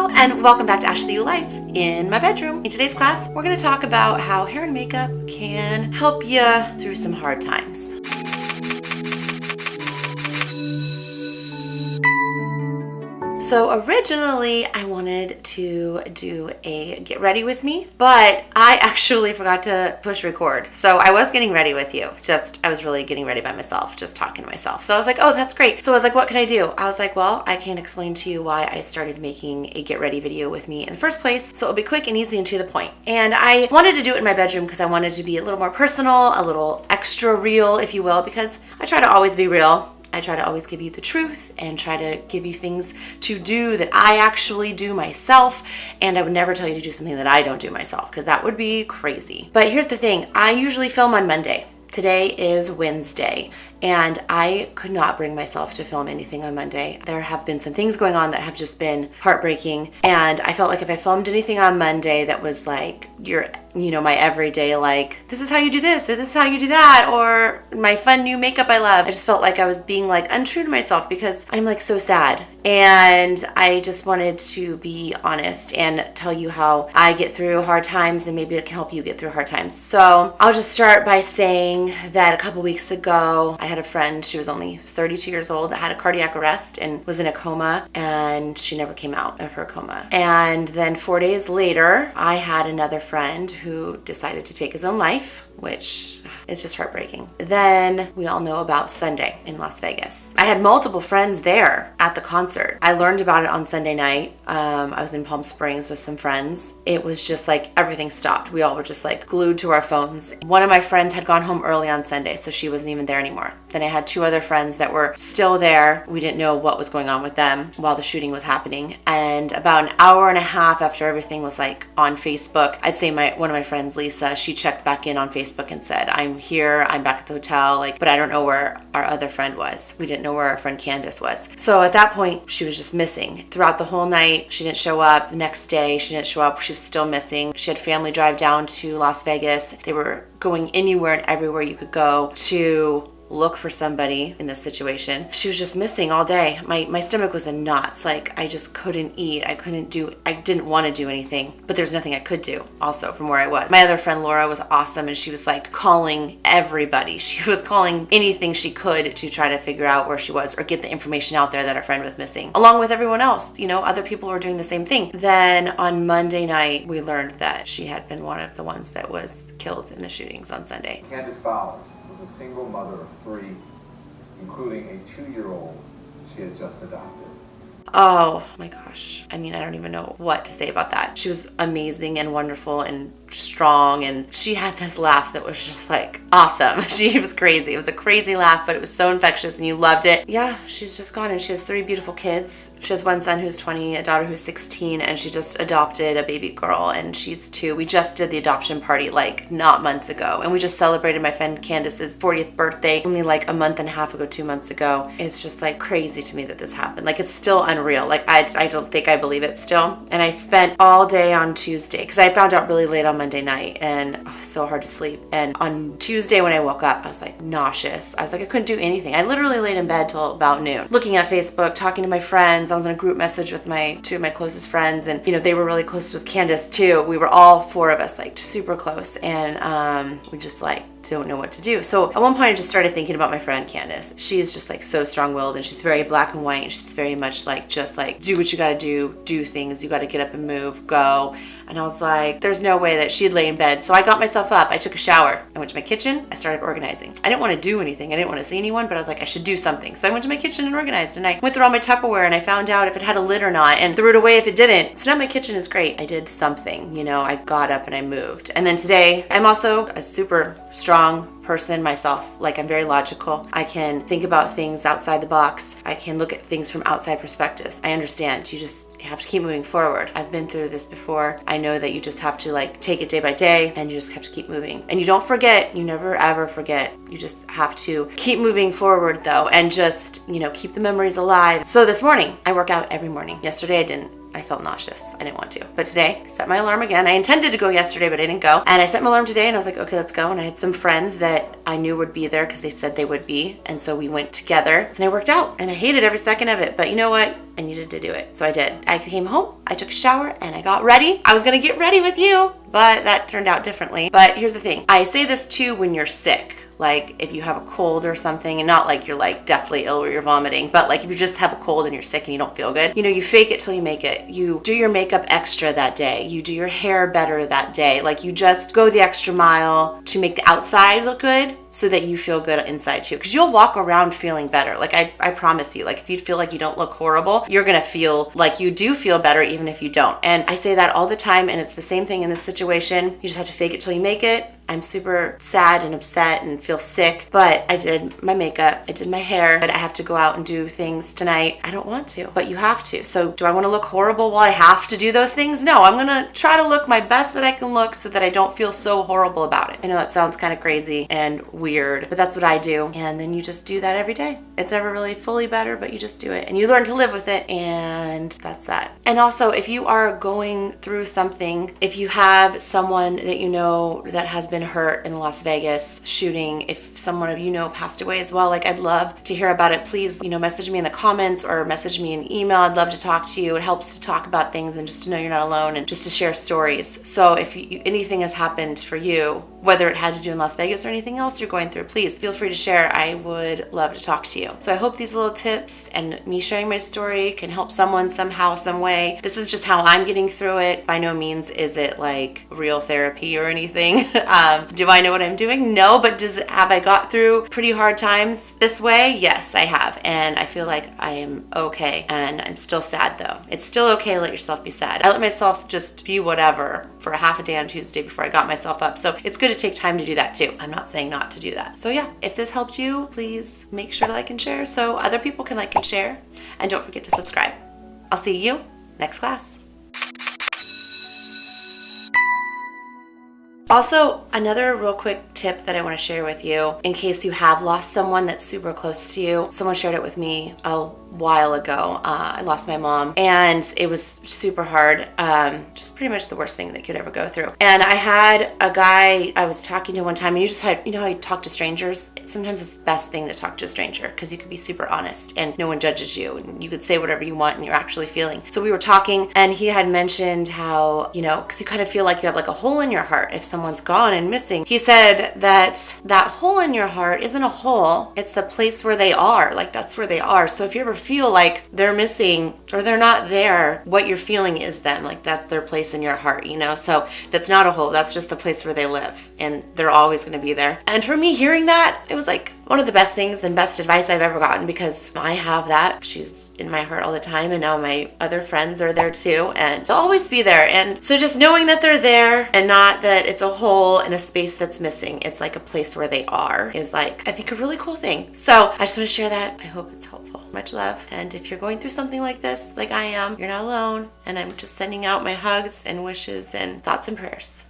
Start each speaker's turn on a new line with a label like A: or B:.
A: Hello and welcome back to Ashley U Life in my bedroom. In today's class, we're going to talk about how hair and makeup can help you through some hard times. So originally I wanted to do a get ready with me, but I actually forgot to push record. So I was getting ready with you. I was really getting ready by myself, just talking to myself. So I was like, oh, that's great. So I was like, what can I do? I was like, well, I can explain to you why I started making a get ready video with me in the first place. So it'll be quick and easy and to the point. And I wanted to do it in my bedroom because I wanted to be a little more personal, a little extra real, if you will, because I try to always be real. I try to always give you the truth and try to give you things to do that I actually do myself. And I would never tell you to do something that I don't do myself because that would be crazy. But here's the thing, I usually film on Monday. Today is Wednesday, and I could not bring myself to film anything on Monday. There have been some things going on that have just been heartbreaking, and I felt like if I filmed anything on Monday that was like my everyday, like, this is how you do this, or this is how you do that, or my fun new makeup I love, I just felt like I was being like untrue to myself because I'm like so sad. And I just wanted to be honest and tell you how I get through hard times, and maybe it can help you get through hard times. So I'll just start by saying that a couple weeks ago, I had a friend, she was only 32 years old, that had a cardiac arrest and was in a coma, and she never came out of her coma. And then 4 days later, I had another friend who decided to take his own life, which is just heartbreaking. Then we all know about Sunday in Las Vegas. I had multiple friends there at the concert. I learned about it on Sunday night. I was in Palm Springs with some friends. It was just like everything stopped. We all were just like glued to our phones. One of my friends had gone home early on Sunday, so she wasn't even there anymore. Then I had two other friends that were still there. We didn't know what was going on with them while the shooting was happening. And about an hour and a half after everything was like on Facebook, I'd say one of my friends, Lisa, she checked back in on Facebook and said, I'm here, I'm back at the hotel, but I don't know where our other friend was. We didn't know where our friend Candace was. So at that point, she was just missing. Throughout the whole night, she didn't show up. The next day, she didn't show up. She was still missing. She had family drive down to Las Vegas. They were going anywhere and everywhere you could go to look for somebody in this situation. She was just missing all day. My stomach was in knots. Like, I just couldn't eat. I didn't want to do anything, but there's nothing I could do also from where I was. My other friend Laura was awesome, and she was like calling everybody. She was calling anything she could to try to figure out where she was or get the information out there that her friend was missing, along with everyone else. Other people were doing the same thing. Then on Monday night, we learned that she had been one of the ones that was killed in the shootings on Sunday.
B: Candace Bowers was a single mother of three, including a 2-year-old she had just adopted.
A: Oh my gosh. I don't even know what to say about that. She was amazing and wonderful and strong, and she had this laugh that was just like awesome. She was crazy. It was a crazy laugh, but it was so infectious and you loved it. Yeah, she's just gone, and she has 3 beautiful kids. She has one son who's 20, a daughter who's 16, and she just adopted a baby girl, and she's 2. We just did the adoption party not months ago, and we just celebrated my friend Candace's 40th birthday only a month and a half ago, 2 months ago. It's just crazy to me that this happened. It's still unreal. I don't think I believe it still. And I spent all day on Tuesday because I found out really late on Monday night, and it was so hard to sleep. And on Tuesday when I woke up, I was nauseous. I was I couldn't do anything. I literally laid in bed till about noon, looking at Facebook, talking to my friends. I was in a group message with two of my closest friends, and they were really close with Candace too. We were all 4 of us super close, and we just don't know what to do. So at one point I just started thinking about my friend Candace. She's just so strong-willed, and she's very black and white, and she's very much do what you gotta do things, you gotta get up and move, go. And I was there's no way that she'd lay in bed. So I got myself up, I took a shower, I went to my kitchen, I started organizing. I didn't want to do anything, I didn't want to see anyone, but I was I should do something. So I went to my kitchen and organized, and I went through all my Tupperware, and I found out if it had a lid or not, and threw it away if it didn't. So now my kitchen is great. I did something, I got up and I moved. And then today, I'm also a super strong person myself. I'm very logical. I can think about things outside the box. I can look at things from outside perspectives. I understand. You just have to keep moving forward. I've been through this before. I know that you just have to take it day by day, and you just have to keep moving. And you don't forget. You never ever forget. You just have to keep moving forward though, and just, keep the memories alive. So this morning, I work out every morning. Yesterday I didn't. I felt nauseous. I didn't want to. But today, I set my alarm again. I intended to go yesterday, but I didn't go. And I set my alarm today and I was like, okay, let's go. And I had some friends that I knew would be there because they said they would be. And so we went together and I worked out and I hated every second of it. But you know what? I needed to do it. So I did. I came home, I took a shower, and I got ready. I was gonna get ready with you, but that turned out differently. But here's the thing. I say this too when you're sick. Like if you have a cold or something, and not like you're like deathly ill or you're vomiting, but like if you just have a cold and you're sick and you don't feel good, you fake it till you make it. You do your makeup extra that day. You do your hair better that day. Like you just go the extra mile to make the outside look good so that you feel good inside too. Because you'll walk around feeling better. Like I promise you, like if you feel like you don't look horrible, you're gonna feel like you do feel better even if you don't. And I say that all the time, and it's the same thing in this situation. You just have to fake it till you make it. I'm super sad and upset and feel sick, but I did my makeup, I did my hair, but I have to go out and do things tonight. I don't want to, but you have to. So do I want to look horrible while I have to do those things? No, I'm gonna try to look my best that I can look so that I don't feel so horrible about it. I know that sounds kind of crazy and weird, but that's what I do. And then you just do that every day. It's never really fully better, but you just do it and you learn to live with it, and that's that. And also, if you are going through something, if you have someone that you know that has been hurt in the Las Vegas shooting, if someone of you know passed away as well, like I'd love to hear about it. Please, message me in the comments or message me an email. I'd love to talk to you. It helps to talk about things and just to know you're not alone and just to share stories. So if anything has happened for you, whether it had to do in Las Vegas or anything else you're going through, please feel free to share. I would love to talk to you. So I hope these little tips and me sharing my story can help someone somehow, some way. This is just how I'm getting through it. By no means is it like real therapy or anything. Do I know what I'm doing? No, but have I got through pretty hard times this way? Yes, I have. And I feel like I am okay. And I'm still sad though. It's still okay to let yourself be sad. I let myself just be whatever for a half a day on Tuesday before I got myself up. So it's good to take time to do that too. I'm not saying not to do that. So yeah, if this helped you, please make sure to like and share so other people can like and share. And don't forget to subscribe. I'll see you next class. Also, another real quick tip that I want to share with you in case you have lost someone that's super close to you. Someone shared it with me a while ago. I lost my mom and it was super hard. Just pretty much the worst thing that you could ever go through. And I had a guy I was talking to one time, and you just had, how you talk to strangers? Sometimes it's the best thing to talk to a stranger because you can be super honest and no one judges you and you could say whatever you want and you're actually feeling. So we were talking and he had mentioned how, because you kind of feel like you have like a hole in your heart if someone's gone and missing. He said that hole in your heart isn't a hole, it's the place where they are. Like that's where they are. So if you ever feel like they're missing or they're not there, what you're feeling is them. Like that's their place in your heart, So that's not a hole, that's just the place where they live and they're always going to be there. And for me, hearing that, it was like one of the best things and best advice I've ever gotten because I have that. She's in my heart all the time and now my other friends are there too and they'll always be there. And so just knowing that they're there and not that it's a hole in a space that's missing, it's like a place where they are, is like, I think a really cool thing. So I just want to share that. I hope it's helpful. Much love. And if you're going through something like this, like I am, you're not alone. And I'm just sending out my hugs and wishes and thoughts and prayers.